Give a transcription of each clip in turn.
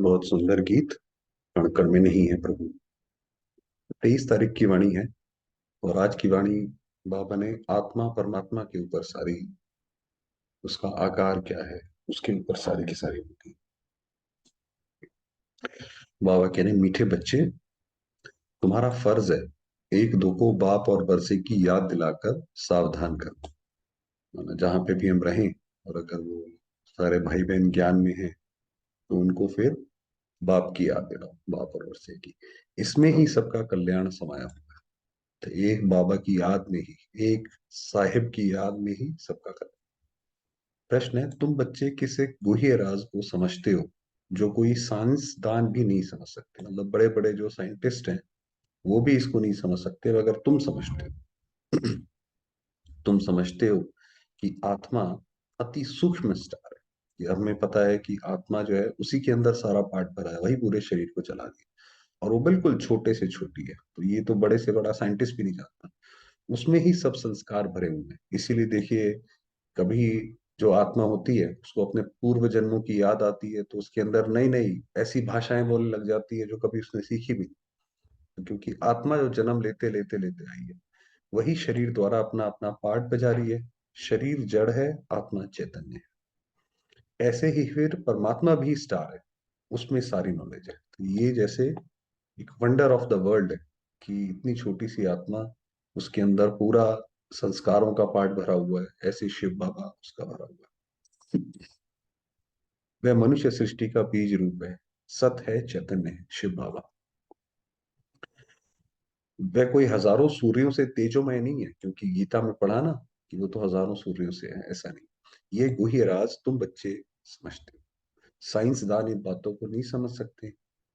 बहुत सुंदर गीत। कण कण में नहीं है प्रभु। 23 तारीख की वाणी है। और आज की वाणी बाबा ने आत्मा परमात्मा के ऊपर सारी, उसका आकार क्या है, उसके ऊपर सारी की सारी होगी। बाबा कह रहे मीठे बच्चे, तुम्हारा फर्ज है एक दो को बाप और बरसे की याद दिलाकर सावधान कर। माना जहां पे भी हम रहें, और अगर वो सारे भाई बहन ज्ञान में हैं तो उनको फिर बाप की याद दिलाओ, बाप और बरसे की। इसमें ही सबका कल्याण समाया हुआ है। तो एक बाबा की याद में ही, एक साहिब की याद में ही सबका कल्याण। प्रश्न है, तुम बच्चे किस एक गुह्य राज को समझते हो जो कोई साइंसदान भी नहीं समझ सकते। मतलब बड़े बड़े जो साइंटिस्ट हैं वो भी इसको नहीं समझ सकते, मगर तुम समझते हो। तुम समझते हो कि आत्मा अति सूक्ष्म स्टार है। कि हमें पता है कि आत्मा जो है उसी के अंदर सारा पार्ट भरा है, वही पूरे शरीर को चला रही है। और वो बिल्कुल छोटे से छोटी है, तो ये तो बड़े से बड़ा साइंटिस्ट भी नहीं जानता। उसमें ही सब संस्कार भरे हुए हैं। इसीलिए देखिए, कभी जो आत्मा होती है उसको अपने पूर्व जन्मों की याद आती है तो उसके अंदर नई नई ऐसी भाषाएं बोलने लग जाती है जो कभी उसने सीखी भी नहीं। क्योंकि आत्मा जो जन्म लेते लेते लेते आई है, वही शरीर द्वारा अपना अपना पार्ट बजा रही है। शरीर जड़ है, आत्मा चैतन्य है। ऐसे ही फिर परमात्मा भी स्टार है, उसमें सारी नॉलेज है। तो ये जैसे एक वंडर ऑफ द वर्ल्ड है कि इतनी छोटी सी आत्मा, उसके अंदर पूरा संस्कारों का पार्ट भरा हुआ है। ऐसे शिव बाबा उसका भरा हुआ है। वह मनुष्य सृष्टि का बीज रूप है, सत है, चैतन्य है शिव बाबा। वह कोई हजारों सूर्यों से तेजोमय नहीं है, क्योंकि गीता में पढ़ा ना कि वो तो हजारों सूर्यों से है, ऐसा नहीं। ये गुह्य राज तुम बच्चे समझते हो। साइंसदान इन बातों को नहीं समझ सकते।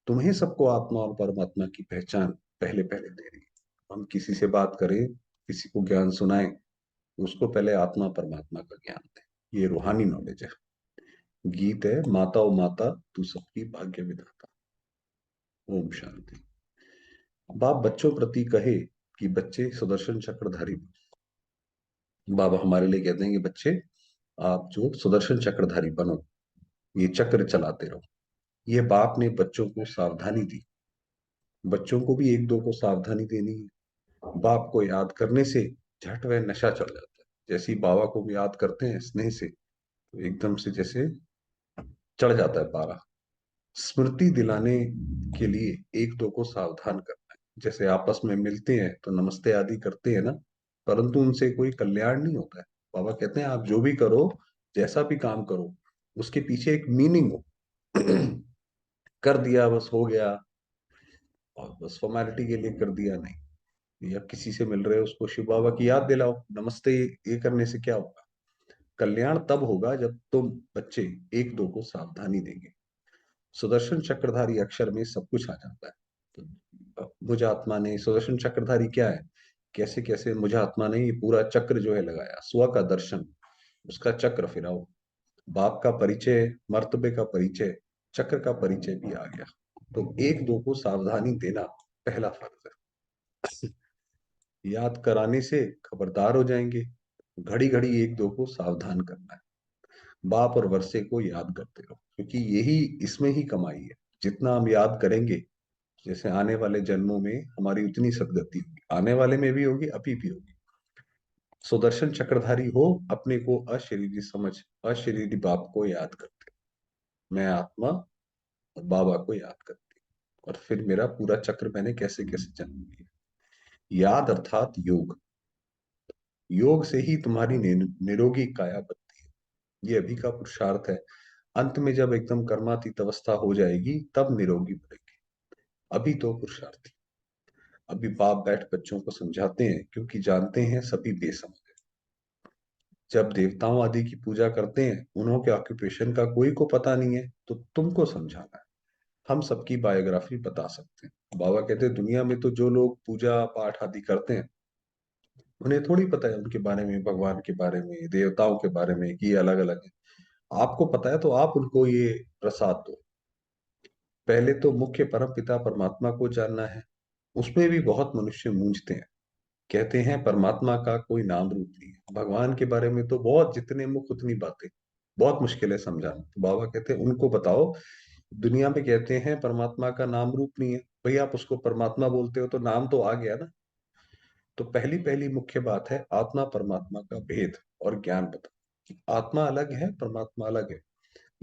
तुम्हें सबको आत्मा और परमात्मा की पहचान पहले पहले दे रही है। हम किसी से बात करें, किसी को ज्ञान सुनाएं, उसको पहले आत्मा परमात्मा का ज्ञान दें। ये रूहानी नॉलेज है। गीत है, माता ओ माता तू सबकी भाग्य विधाता। ओम शांति। बाप बच्चों प्रति कहे कि बच्चे सुदर्शन चक्रधारी बनो। बाबा हमारे लिए कहते हैं कि बच्चे, आप जो सुदर्शन चक्रधारी बनो, ये चक्र चलाते रहो। ये बाप ने बच्चों को सावधानी दी। बच्चों को भी एक दो को सावधानी देनी है। बाप को याद करने से झट वह नशा चढ़ जाता है। जैसे ही बाबा को भी याद करते हैं स्नेह से, तो एकदम से जैसे चढ़ जाता है पारा। स्मृति दिलाने के लिए एक दो को सावधान करना है। जैसे आपस में मिलते हैं तो नमस्ते आदि करते हैं ना, परंतु उनसे कोई कल्याण नहीं होता है। बाबा कहते हैं आप जो भी करो, जैसा भी काम करो, उसके पीछे एक मीनिंग हो। कर दिया बस हो गया, और बस फॉर्मेलिटी के लिए कर दिया नहीं। या किसी से मिल रहे हो उसको शिव बाबा की याद दिलाओ, नमस्ते, ये करने से क्या होगा। कल्याण तब होगा जब तुम बच्चे एक दो को सावधानी देंगे। सुदर्शन चक्रधारी अक्षर में सब कुछ आ जाता है। तो मुझ आत्मा ने सुदर्शन चक्रधारी क्या है, कैसे कैसे मुझ आत्मा ने ये पूरा चक्र जो है लगाया, स्व का दर्शन, उसका चक्र फिराओ। बाप का परिचय, मर्तबे का परिचय, चक्र का परिचय भी आ गया। तो एक दो को सावधानी देना पहला फर्ज है। याद कराने से खबरदार हो जाएंगे। घड़ी घड़ी एक दो को सावधान करना है। बाप और वर्षे को याद करते रहो, क्योंकि यही, इसमें ही कमाई है। जितना हम याद करेंगे, जैसे आने वाले जन्मों में हमारी उतनी सदगति होगी, आने वाले में भी होगी, अभी भी होगी। सुदर्शन चक्रधारी हो, अपने को अशरीरी समझ, अशरीरी बाप को याद करते, मैं आत्मा और बाबा को याद करती, और फिर मेरा पूरा चक्र मैंने कैसे कैसे जन्म लिया। याद अर्थात योग। योग से ही तुम्हारी निरोगी काया बनती है। ये अभी का पुरुषार्थ है। अंत में जब एकदम कर्मातीत अवस्था हो जाएगी तब निरोगी बनेगी। अभी तो पुरुषार्थ। अभी बाप बैठ बच्चों को समझाते हैं, क्योंकि जानते हैं सभी बेसमझ है। जब देवताओं आदि की पूजा करते हैं, उन्हों के ऑक्यूपेशन का कोई को पता नहीं है, तो तुमको समझाना है। हम सबकी बायोग्राफी बता सकते हैं। बाबा कहते हैं दुनिया में तो जो लोग पूजा पाठ आदि करते हैं, उन्हें थोड़ी पता है उनके बारे में, भगवान के बारे में, देवताओं के बारे में, कि ये अलग अलग है। आपको पता है तो आप उनको ये प्रसाद दो। पहले तो मुख्य परम पिता परमात्मा को जानना है। उसमें भी बहुत मनुष्य मूंझते हैं। कहते हैं परमात्मा का कोई नाम रूप नहीं है। भगवान के बारे में तो बहुत, जितने मुख उतनी बातें, बहुत मुश्किल है समझाना। तो बाबा कहते हैं उनको बताओ दुनिया में कहते हैं परमात्मा का नाम रूप नहीं है। भाई आप उसको परमात्मा बोलते हो तो नाम तो आ गया ना। तो पहली पहली मुख्य बात है आत्मा परमात्मा का भेद और ज्ञान बताओ कि आत्मा अलग है, परमात्मा अलग है।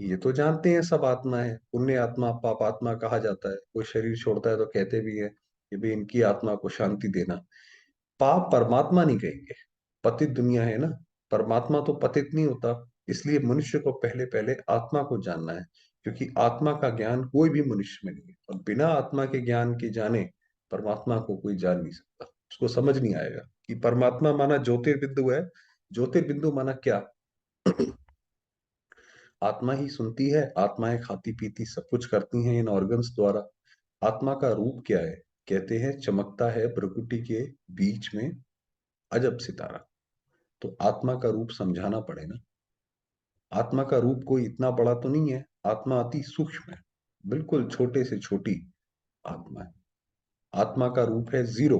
ये तो जानते हैं सब आत्मा है, पुण्य आत्मा पाप आत्मा कहा जाता है। कोई शरीर छोड़ता है तो कहते भी है कि भाई इनकी आत्मा को शांति देना। पाप परमात्मा नहीं कहेंगे, पतित दुनिया है ना, परमात्मा तो पतित नहीं होता। इसलिए मनुष्य को पहले पहले आत्मा को जानना है, क्योंकि आत्मा का ज्ञान कोई भी मनुष्य में नहीं है, और बिना आत्मा के ज्ञान के जाने परमात्मा को कोई जान नहीं सकता। उसको समझ नहीं आएगा कि परमात्मा माना ज्योतिर्बिंदु है। ज्योतिर्बिंदु माना क्या? आत्मा ही सुनती है, आत्माएं खाती पीती सब कुछ करती हैं इन ऑर्गन्स द्वारा। आत्मा का रूप क्या है? कहते हैं चमकता है प्रकृति के बीच में अजब सितारा। तो आत्मा का रूप समझाना पड़े ना। आत्मा का रूप कोई इतना बड़ा तो नहीं है, आत्मा अति सूक्ष्म है, बिल्कुल छोटे से छोटी आत्मा है। आत्मा का रूप है जीरो,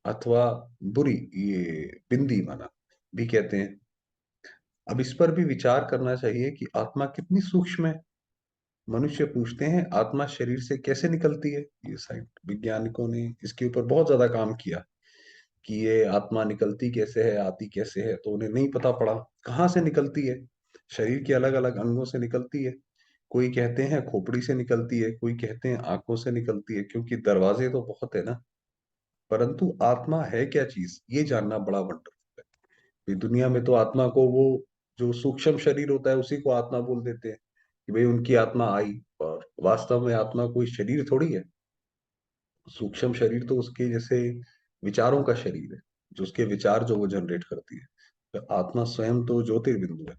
अथवा बुरी, ये बिंदी माना भी कहते हैं। अब इस पर भी विचार करना चाहिए कि आत्मा कितनी सूक्ष्म है। मनुष्य पूछते हैं आत्मा शरीर से कैसे निकलती है। ये साइंस वैज्ञानिकों ने इसके ऊपर बहुत ज्यादा काम किया कि ये आत्मा निकलती कैसे है, आती कैसे है, तो उन्हें नहीं पता पड़ा कहाँ से निकलती है। शरीर के अलग अलग अंगों से निकलती है। कोई कहते हैं खोपड़ी से निकलती है, कोई कहते हैं आंखों से निकलती है, क्योंकि दरवाजे तो बहुत है ना। परंतु आत्मा है क्या चीज, ये जानना बड़ा वंडरफुल है। ये दुनिया में तो आत्मा को वो जो सूक्ष्म शरीर होता है उसी को आत्मा बोल देते हैं कि भाई उनकी आत्मा आई, और वास्तव में आत्मा कोई शरीर थोड़ी है। सूक्ष्म शरीर तो उसके जैसे विचारों का शरीर है, जो उसके विचार जो वो जनरेट करती है। तो आत्मा स्वयं तो ज्योतिर्बिंदु है।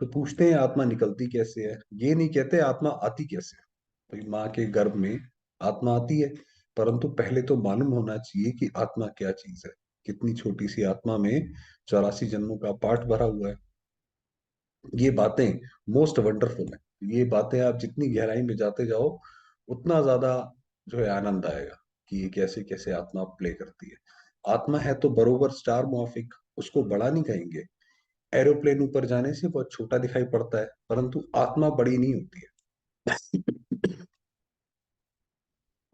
तो पूछते हैं आत्मा निकलती कैसे है, ये नहीं कहते आत्मा आती कैसे है। तो माँ के गर्भ में आत्मा आती है, परंतु पहले तो मालूम होना चाहिए कि आत्मा क्या चीज है। कितनी छोटी सी आत्मा में 84 जन्मों का पाठ भरा हुआ है। ये बातें मोस्ट वंडरफुल है। ये बातें आप जितनी गहराई में जाते जाओ उतना ज्यादा जो है आनंद आएगा कि ये कैसे कैसे आत्मा प्ले करती है। आत्मा है तो बरोबर स्टार मॉर्फिक, उसको बड़ा नहीं कहेंगे। एरोप्लेन ऊपर जाने से बहुत छोटा दिखाई पड़ता है, परंतु आत्मा बड़ी नहीं होती है।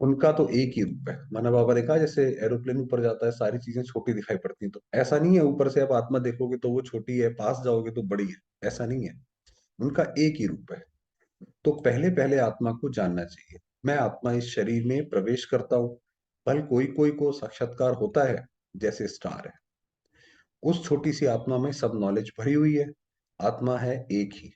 उनका तो एक ही रूप है। माना बाबा ने कहा जैसे एरोप्लेन ऊपर जाता है सारी चीजें छोटी दिखाई पड़ती हैं, तो ऐसा नहीं है ऊपर से आप आत्मा देखोगे तो वो छोटी है, पास जाओगे तो बड़ी है, ऐसा नहीं है। उनका एक ही रूप है। तो पहले पहले आत्मा को जानना चाहिए। मैं आत्मा इस शरीर में प्रवेश करता हूँ, भल कोई कोई को साक्षात्कार होता है जैसे स्टार है। उस छोटी सी आत्मा में सब नॉलेज भरी हुई है। आत्मा है एक ही।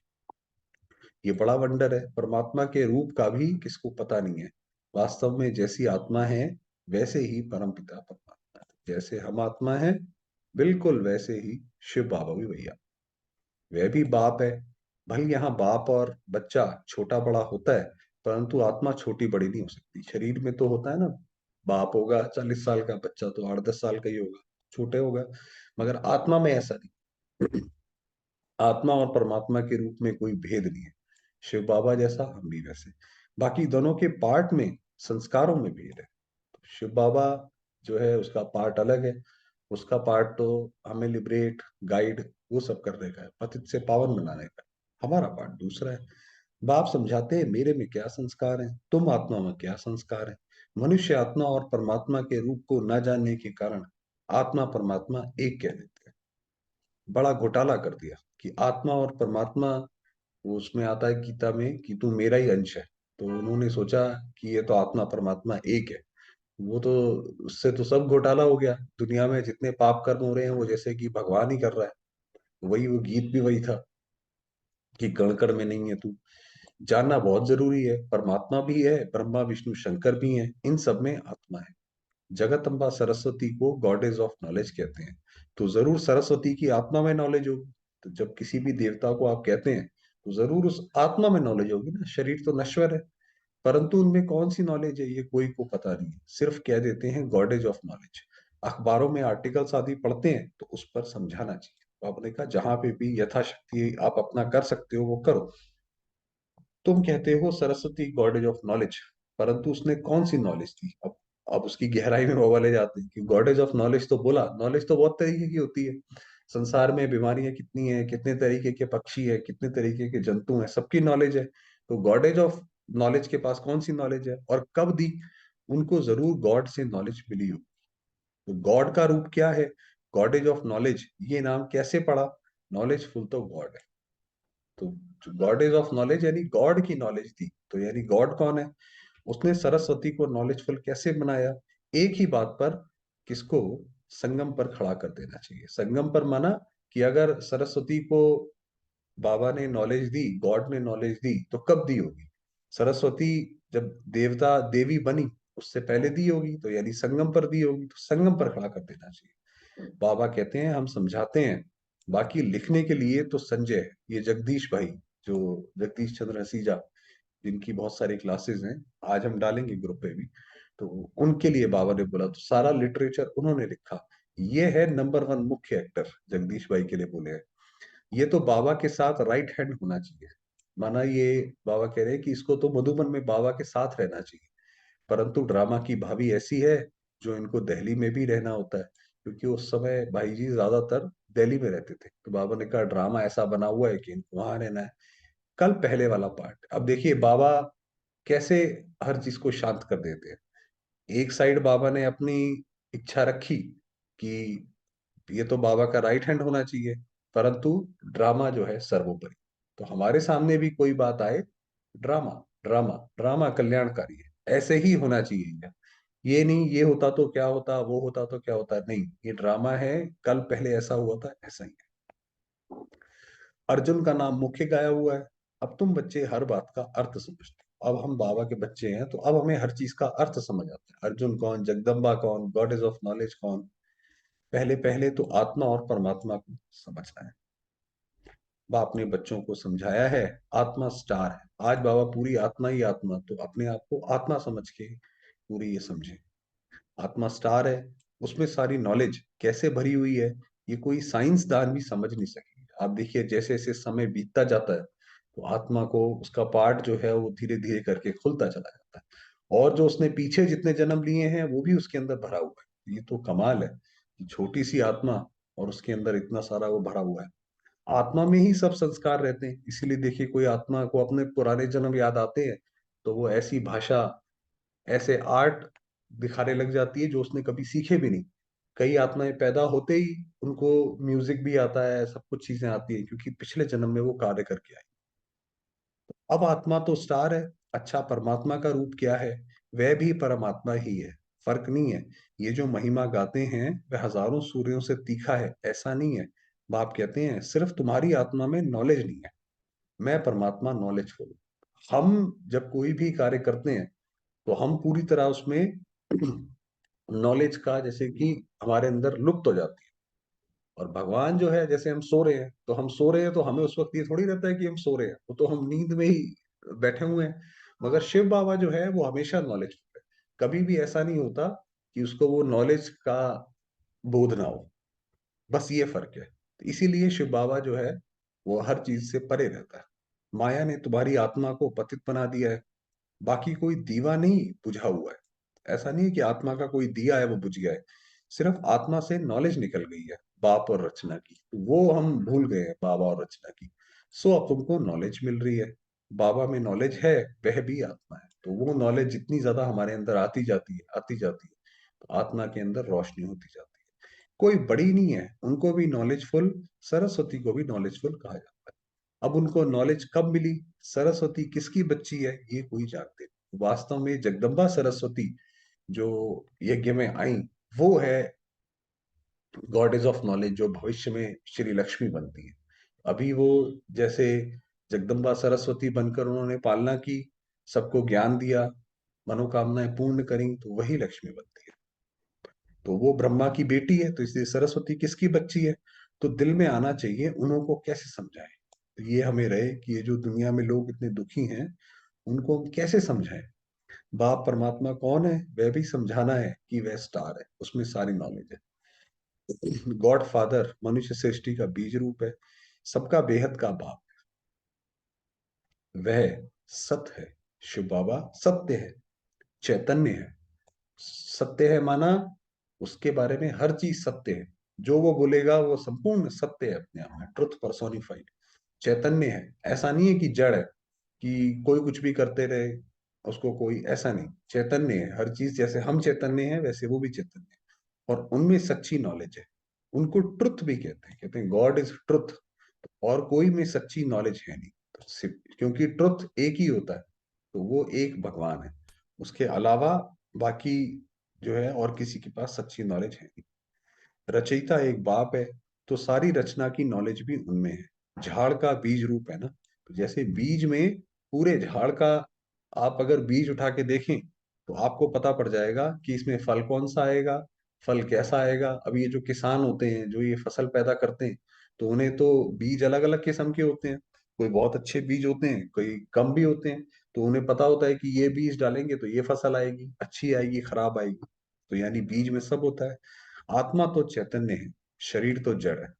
ये बड़ा वंडर है, परमात्मा के रूप का भी किसको पता नहीं है। वास्तव में जैसी आत्मा है वैसे ही परमपिता परमात्मा है। जैसे हम आत्मा है बिल्कुल वैसे ही शिव बाबा भी भैया, वह भी बाप है। भले यहाँ बाप और बच्चा छोटा बड़ा होता है, परंतु आत्मा छोटी बड़ी नहीं हो सकती। शरीर में तो होता है ना, बाप होगा 40 साल का, बच्चा तो 8-10 साल का ही होगा, छोटे होगा। मगर आत्मा में ऐसा नहीं। आत्मा और परमात्मा के रूप में कोई भेद नहीं है। शिव बाबा जैसा हम भी वैसे। बाकी दोनों के पार्ट में, संस्कारों में भेद है। शिव बाबा जो है उसका पार्ट अलग है। उसका पार्ट तो हमें लिबरेट, गाइड, वो सब करने का है, पतित से पावन बनाने का। हमारा पार्ट दूसरा है। बाप समझाते हैं मेरे में क्या संस्कार है, तुम आत्मा में क्या संस्कार है। मनुष्य आत्मा और परमात्मा के रूप को न जानने के कारण आत्मा परमात्मा एक कह देते हैं। बड़ा घोटाला कर दिया कि आत्मा और परमात्मा, वो उसमें आता है गीता में कि तू मेरा ही अंश है। तो उन्होंने सोचा कि ये तो आत्मा परमात्मा एक है। वो तो, उससे तो सब घोटाला हो गया। दुनिया में जितने पाप कर्म हो रहे हैं वो जैसे कि भगवान ही कर रहा है। वही वो गीत भी वही था कि कण कण में नहीं है तू। जानना बहुत जरूरी है, परमात्मा भी है, ब्रह्मा विष्णु शंकर भी हैं, इन सब में आत्मा है। जगतम्बा सरस्वती को गॉडेज ऑफ नॉलेज कहते हैं। तो जरूर सरस्वती की आत्मा में नॉलेज होगी। तो जब किसी भी देवता को आप कहते हैं तो जरूर उस आत्मा में नॉलेज होगी ना। शरीर तो नश्वर है, परंतु उनमें कौन सी नॉलेज है ये कोई को पता नहीं है। सिर्फ कह देते हैं गॉडेज ऑफ नॉलेज। अखबारों में आर्टिकल्स आदि पढ़ते हैं तो उस पर समझाना चाहिए। तो आपने कहा जहां पे भी यथाशक्ति आप अपना कर सकते हो वो करो। तुम कहते हो सरस्वती गॉडेज ऑफ नॉलेज, परंतु उसने कौन सी नॉलेज दी? अब उसकी गहराई में बाबा ले जाते हैं कि गॉडेज ऑफ नॉलेज तो बोला, नॉलेज तो बहुत तरीके की होती है। संसार में बीमारियां कितनी है, कितने तरीके के पक्षी है, कितने तरीके के जंतु हैं, सबकी नॉलेज है। तो गॉडेज ऑफ नॉलेज के पास कौन सी नॉलेज है और कब दी? उनको जरूर गॉड से नॉलेज मिली हो। तो गॉड का रूप क्या है? गॉडेज ऑफ नॉलेज, ये नाम कैसे पड़ा? नॉलेजफुल तो गॉड है। तो गॉडेज ऑफ नॉलेज यानी गॉड की नॉलेज दी, तो यानी गॉड कौन है? उसने सरस्वती को नॉलेजफुल कैसे बनाया? एक ही बात पर, किसको? संगम पर खड़ा कर देना चाहिए। संगम पर माना कि अगर सरस्वती को बाबा ने नॉलेज दी, गॉड ने नॉलेज दी, तो कब दी होगी? सरस्वती जब देवता देवी बनी उससे पहले दी होगी, तो यानी संगम पर दी होगी, तो संगम पर खड़ा कर देना चाहिए। बाबा कहते हैं हम समझाते हैं, बाकी लिखने के लिए तो संजय है, ये जगदीश भाई, जो जगदीश चंद्र हसीजा, जिनकी बहुत सारी क्लासेस हैं, आज हम डालेंगे ग्रुप पे भी, तो उनके लिए बाबा ने बोला, तो सारा लिटरेचर उन्होंने लिखा। ये है नंबर वन मुख्य एक्टर, जगदीश भाई के लिए बोले हैं। ये तो बाबा के साथ राइट हैंड होना चाहिए। माना ये बाबा कह रहे हैं कि इसको तो मधुबन में बाबा के साथ रहना चाहिए, परंतु ड्रामा की भाभी ऐसी है जो इनको दिल्ली में भी रहना होता है, क्योंकि उस समय भाई जी ज्यादातर दिल्ली में रहते थे। तो बाबा ने कहा ड्रामा ऐसा बना हुआ है कि इनको वहां रहना है। कल पहले वाला पार्ट, अब देखिए बाबा कैसे हर चीज को शांत कर देते हैं। एक साइड बाबा ने अपनी इच्छा रखी कि ये तो बाबा का राइट हैंड होना चाहिए, परंतु ड्रामा जो है सर्वोपरि। तो हमारे सामने भी कोई बात आए, ड्रामा, ड्रामा, ड्रामा कल्याणकारी है, ऐसे ही होना चाहिए। ये नहीं ये होता तो क्या होता, वो होता तो क्या होता, नहीं, ये ड्रामा है, कल पहले ऐसा हुआ था, ऐसा ही है। अर्जुन का नाम मुख्य गाया हुआ है। अब तुम बच्चे हर बात का अर्थ समझते हो, अब हम बाबा के बच्चे हैं, तो अब हमें हर चीज का अर्थ समझ आता है। अर्जुन कौन, जगदम्बा कौन, गॉडेज ऑफ नॉलेज कौन? पहले पहले तो आत्मा और परमात्मा को समझना है। बाप ने बच्चों को समझाया है, आत्मा स्टार है। आज बाबा पूरी आत्मा ही आत्मा, तो अपने आप को आत्मा समझ के पूरी ये समझे। आत्मा स्टार है, उसमें सारी नॉलेज कैसे भरी हुई है, ये कोई साइंसदान भी समझ नहीं सकेंगे। आप देखिए जैसे जैसे समय बीतता जाता है, तो आत्मा को उसका पार्ट जो है वो धीरे धीरे करके खुलता चला जाता है, और जो उसने पीछे जितने जन्म लिए हैं वो भी उसके अंदर भरा हुआ है। ये तो कमाल है कि छोटी सी आत्मा और उसके अंदर इतना सारा वो भरा हुआ है। आत्मा में ही सब संस्कार रहते हैं, इसीलिए देखिए कोई आत्मा को अपने पुराने जन्म याद आते हैं, तो वो ऐसी भाषा, ऐसे आर्ट दिखाने लग जाती है जो उसने कभी सीखे भी नहीं। कई आत्माएं पैदा होते ही उनको म्यूजिक भी आता है, सब कुछ चीजें आती है, क्योंकि पिछले जन्म में वो कार्य करके आई। अब आत्मा तो स्टार है, अच्छा परमात्मा का रूप क्या है? वह भी परमात्मा ही है, फर्क नहीं है। ये जो महिमा गाते हैं वह हजारों सूर्यों से तीखा है, ऐसा नहीं है। बाप कहते हैं सिर्फ तुम्हारी आत्मा में नॉलेज नहीं है, मैं परमात्मा नॉलेजफुल। हम जब कोई भी कार्य करते हैं, तो हम पूरी तरह उसमें नॉलेज का, जैसे कि हमारे अंदर लुप्त हो जाती है। और भगवान जो है, जैसे हम सो रहे हैं, तो हम सो रहे हैं तो हमें उस वक्त ये थोड़ी रहता है कि हम सो रहे हैं, वो तो हम नींद में ही बैठे हुए हैं। मगर शिव बाबा जो है वो हमेशा नॉलेज है, कभी भी ऐसा नहीं होता कि उसको वो नॉलेज का बोध ना हो। बस ये फर्क है, तो इसीलिए शिव बाबा जो है वो हर चीज से परे रहता है। माया ने तुम्हारी आत्मा को पतित बना दिया है, बाकी कोई दीवा नहीं बुझा हुआ है। ऐसा नहीं है कि आत्मा का कोई दिया है वो बुझ गया है, सिर्फ आत्मा से नॉलेज निकल गई है बाप और रचना की, तो वो हम भूल गए हैं, बाबा और रचना की। सो अब तुमको नॉलेज मिल रही है, बाबा में नॉलेज है, वह भी आत्मा है, तो वो नॉलेज जितनी ज्यादा हमारे अंदर आती जाती है, आती जाती है, तो आत्मा के अंदर रोशनी होती जाती है। कोई बड़ी नहीं है, उनको भी नॉलेजफुल, सरस्वती को भी नॉलेजफुल कहा जाता है। अब उनको नॉलेज कब मिली, सरस्वती किसकी बच्ची है, ये कोई जानते नहीं। वास्तव में जगदम्बा सरस्वती जो यज्ञ में आई, वो है गॉडेज ऑफ नॉलेज, जो भविष्य में श्री लक्ष्मी बनती है। अभी वो जैसे जगदम्बा सरस्वती बनकर उन्होंने पालना की, सबको ज्ञान दिया, मनोकामनाएं पूर्ण करी, तो वही लक्ष्मी बनती है। तो वो ब्रह्मा की बेटी है, तो इसलिए सरस्वती किसकी बच्ची है? तो दिल में आना चाहिए, उनको कैसे समझाएं। तो ये हमें रहे कि ये जो दुनिया में लोग इतने दुखी हैं, उनको हम कैसे समझाएं। बाप परमात्मा कौन है, वह भी समझाना है कि वह स्टार है, उसमें सारी नॉलेज है। गॉड फादर मनुष्य सृष्टि का बीज रूप है, सबका बेहद का बाप, वह सत्य है। शिव बाबा सत्य है, चैतन्य है। सत्य है माना उसके बारे में हर चीज सत्य है, जो वो बोलेगा वो संपूर्ण सत्य है, अपने आप में ट्रुथ पर्सोनिफाइड। चैतन्य है, ऐसा नहीं है कि जड़ है। कि कोई कुछ भी करते रहे, उसको कोई ऐसा नहीं, चैतन्य है हर चीज, जैसे हम चैतन्य हैं वैसे वो भी चैतन्य है, और उनमें सच्ची नॉलेज है। उनको ट्रुथ भी कहते हैं गॉड इज ट्रुथ। और कोई में सच्ची नॉलेज है नहीं, तो सिर्फ क्योंकि ट्रुथ एक ही होता है, तो वो एक भगवान है, उसके अलावा बाकी जो है और किसी के पास सच्ची नॉलेज है नहीं। रचयिता एक बाप है, तो सारी रचना की नॉलेज भी उनमें है। झाड़ का बीज रूप है ना, तो जैसे बीज में पूरे झाड़ का आप अगर बीज उठा के देखें तो आपको पता पड़ जाएगा कि इसमें फल कौन सा आएगा, फल कैसा आएगा। अब ये जो किसान होते हैं जो ये फसल पैदा करते हैं, तो उन्हें तो बीज अलग अलग किस्म के होते हैं, कोई बहुत अच्छे बीज होते हैं, कोई कम भी होते हैं। तो उन्हें पता होता है कि ये बीज डालेंगे तो ये फसल आएगी, अच्छी आएगी खराब आएगी। तो यानी बीज में सब होता है। आत्मा तो चैतन्य है, शरीर तो जड़ है।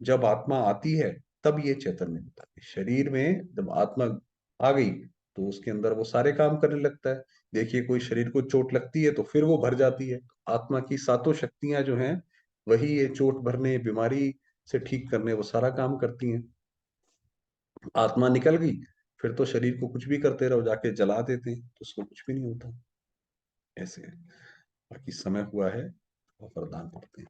जब आत्मा आती है तब ये चैतन्य होता है। शरीर में जब आत्मा आ गई तो उसके अंदर वो सारे काम करने लगता है। देखिए कोई शरीर को चोट लगती है तो फिर वो भर जाती है। आत्मा की सातों शक्तियां जो हैं वही ये चोट भरने, बीमारी से ठीक करने, वो सारा काम करती हैं। आत्मा निकल गई फिर तो शरीर को कुछ भी करते रहो, जाके जला देते हैं तो उसको कुछ भी नहीं होता। ऐसे है। बाकी समय हुआ है और वरदान पढ़ते हैं।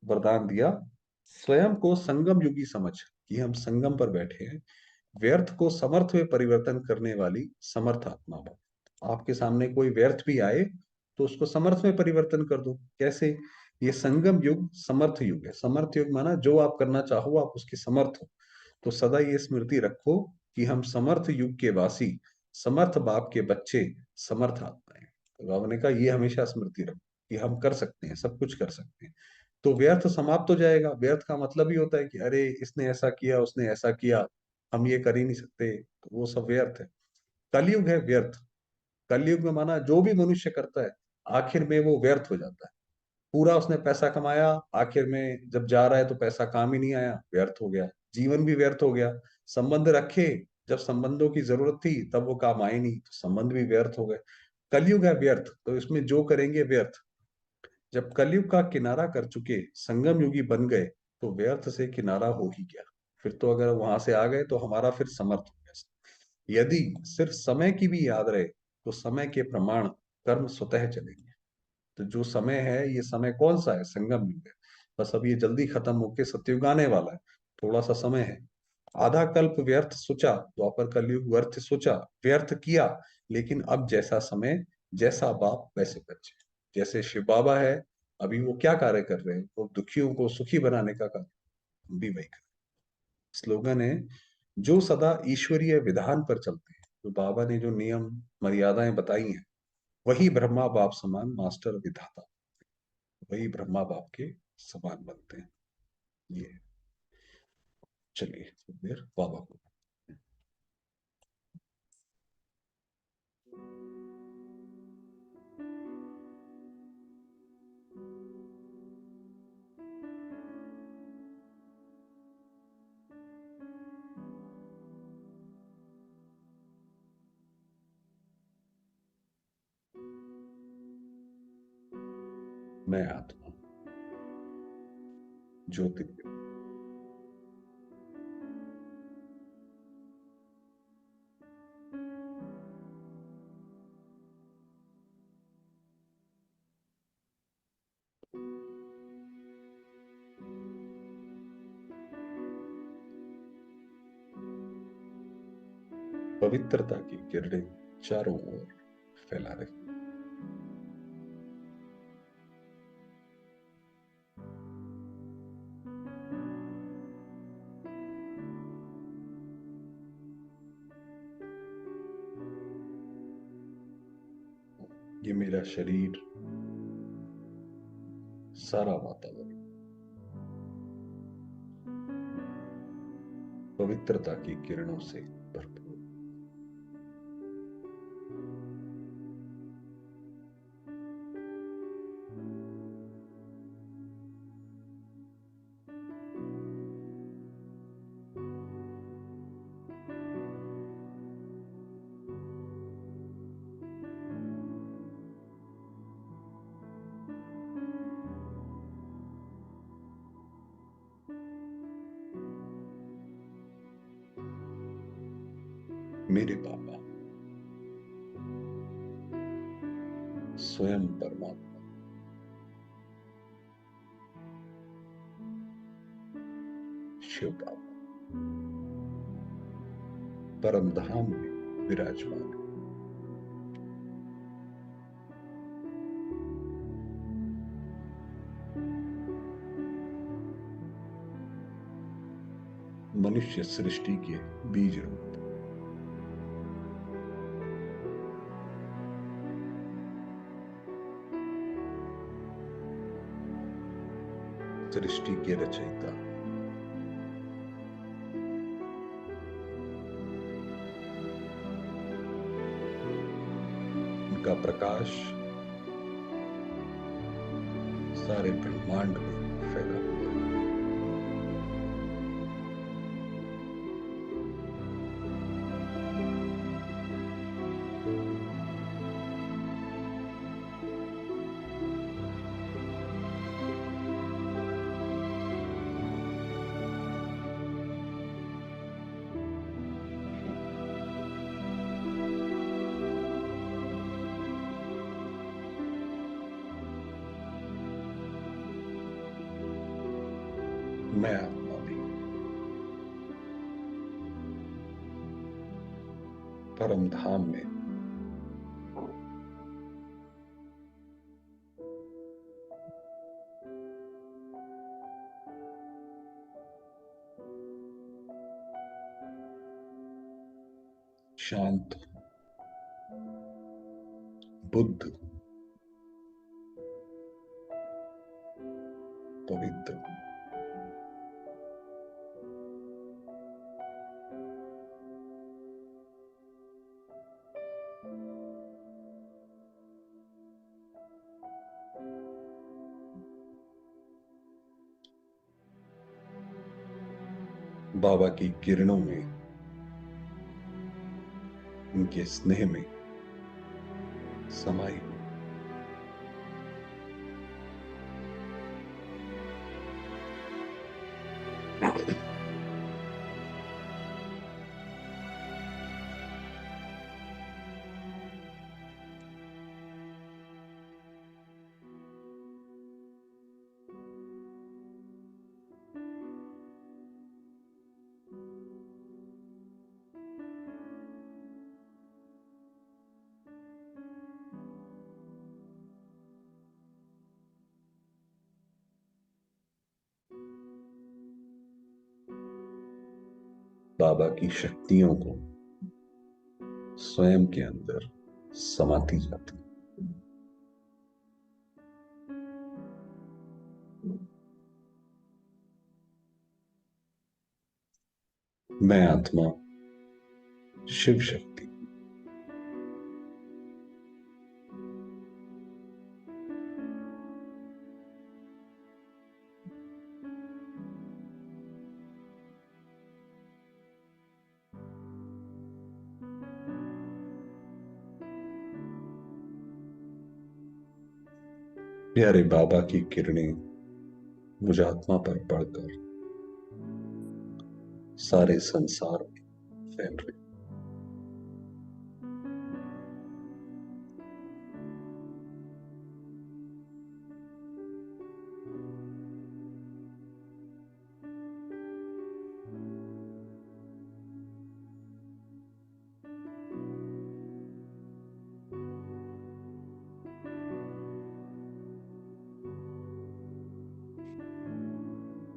वरदान दिया, स्वयं को संगम युगी समझ, कि हम संगम पर बैठे हैं, व्यर्थ को समर्थ में परिवर्तन करने वाली समर्थ आत्मा बन। आपके सामने कोई व्यर्थ भी आए तो उसको समर्थ में परिवर्तन कर दो। कैसे? ये संगम युग समर्थ युग है। समर्थ युग माना जो आप करना चाहो आप उसके समर्थ हो। तो सदा ये स्मृति रखो कि हम समर्थ युग के वासी, समर्थ बाप के बच्चे, समर्थ आत्मा है। तो बाबा ने कहा ये हमेशा स्मृति रखो कि हम कर सकते हैं, सब कुछ कर सकते हैं। तो व्यर्थ समाप्त हो जाएगा। व्यर्थ का मतलब ही होता है कि अरे इसने ऐसा किया, उसने ऐसा किया, हम ये कर ही नहीं सकते, तो वो सब व्यर्थ है। कलयुग है व्यर्थ। कलयुग में माना जो भी मनुष्य करता है आखिर में वो व्यर्थ हो जाता है। पूरा उसने पैसा कमाया, आखिर में जब जा रहा है तो पैसा काम ही नहीं आया, व्यर्थ हो गया। जीवन भी व्यर्थ हो गया। संबंध रखे, जब संबंधों की जरूरत थी तब वो काम आए नहीं, तो संबंध भी व्यर्थ हो गए। कलयुग है व्यर्थ, तो इसमें जो करेंगे व्यर्थ। जब कलयुग का किनारा कर चुके संगम युगी बन गए तो व्यर्थ से किनारा हो ही गया। फिर तो अगर वहां से आ गए तो हमारा फिर समर्थ हो गया। यदि सिर्फ समय की भी याद रहे तो समय के प्रमाण कर्म स्वतः चलेंगे। तो जो समय है, ये समय कौन सा है? संगम युग है। बस अब ये जल्दी खत्म होके सतयुग आने वाला है, थोड़ा सा समय है। आधा कल्प व्यर्थ सोचा, द्वापर कलयुग व्यर्थ सोचा, व्यर्थ किया, लेकिन अब जैसा समय, जैसा बाप वैसे बच्चे। जैसे शिव बाबा है, अभी वो क्या कार्य कर रहे हैं? वो दुखियों को सुखी बनाने का कार्य, हम भी वही कर। स्लोगन है, जो सदा ईश्वरीय विधान पर चलते हैं। तो बाबा ने जो नियम मर्यादाएं बताई हैं, वही ब्रह्मा बाप समान मास्टर विधाता, वही ब्रह्मा बाप के समान बनते हैं। ये, चलिए फिर बाबा को। मैं आत्मा, ज्योति, पवित्रता की किरणें चारों ओर फैला रही। ये मेरा शरीर, सारा वातावरण पवित्रता की किरणों से भरपूर। मेरे बाबा स्वयं परमात्मा शिव बाबा परम धाम में विराजमान है। मनुष्य सृष्टि के बीज रूप सृष्टि के रचयिता उनका प्रकाश सारे ब्रह्मांड में फैला हुआ है। मैं आत्मा भी परम धाम में शांत, बुद्ध, पवित्र, बाबा की किरणों में, उनके स्नेह में समाई हूं। बाबा की शक्तियों को स्वयं के अंदर समाती जाती। मैं आत्मा शिव शक्ति प्यारे बाबा की किरणें मुझ आत्मा पर पड़कर सारे संसार में फैल रही।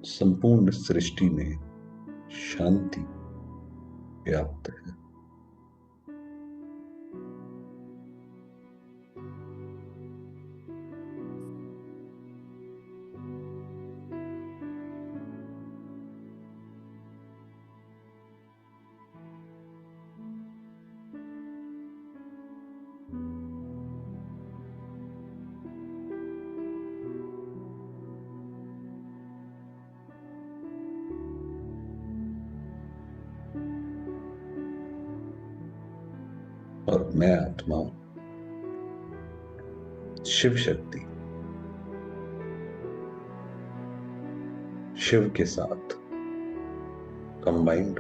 संपूर्ण सृष्टि में शांति व्याप्त है। और मैं आत्मा शिव शक्ति शिव के साथ कंबाइंड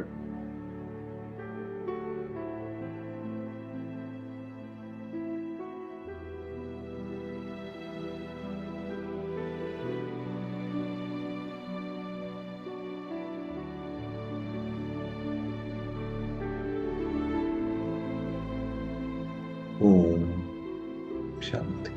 शांति।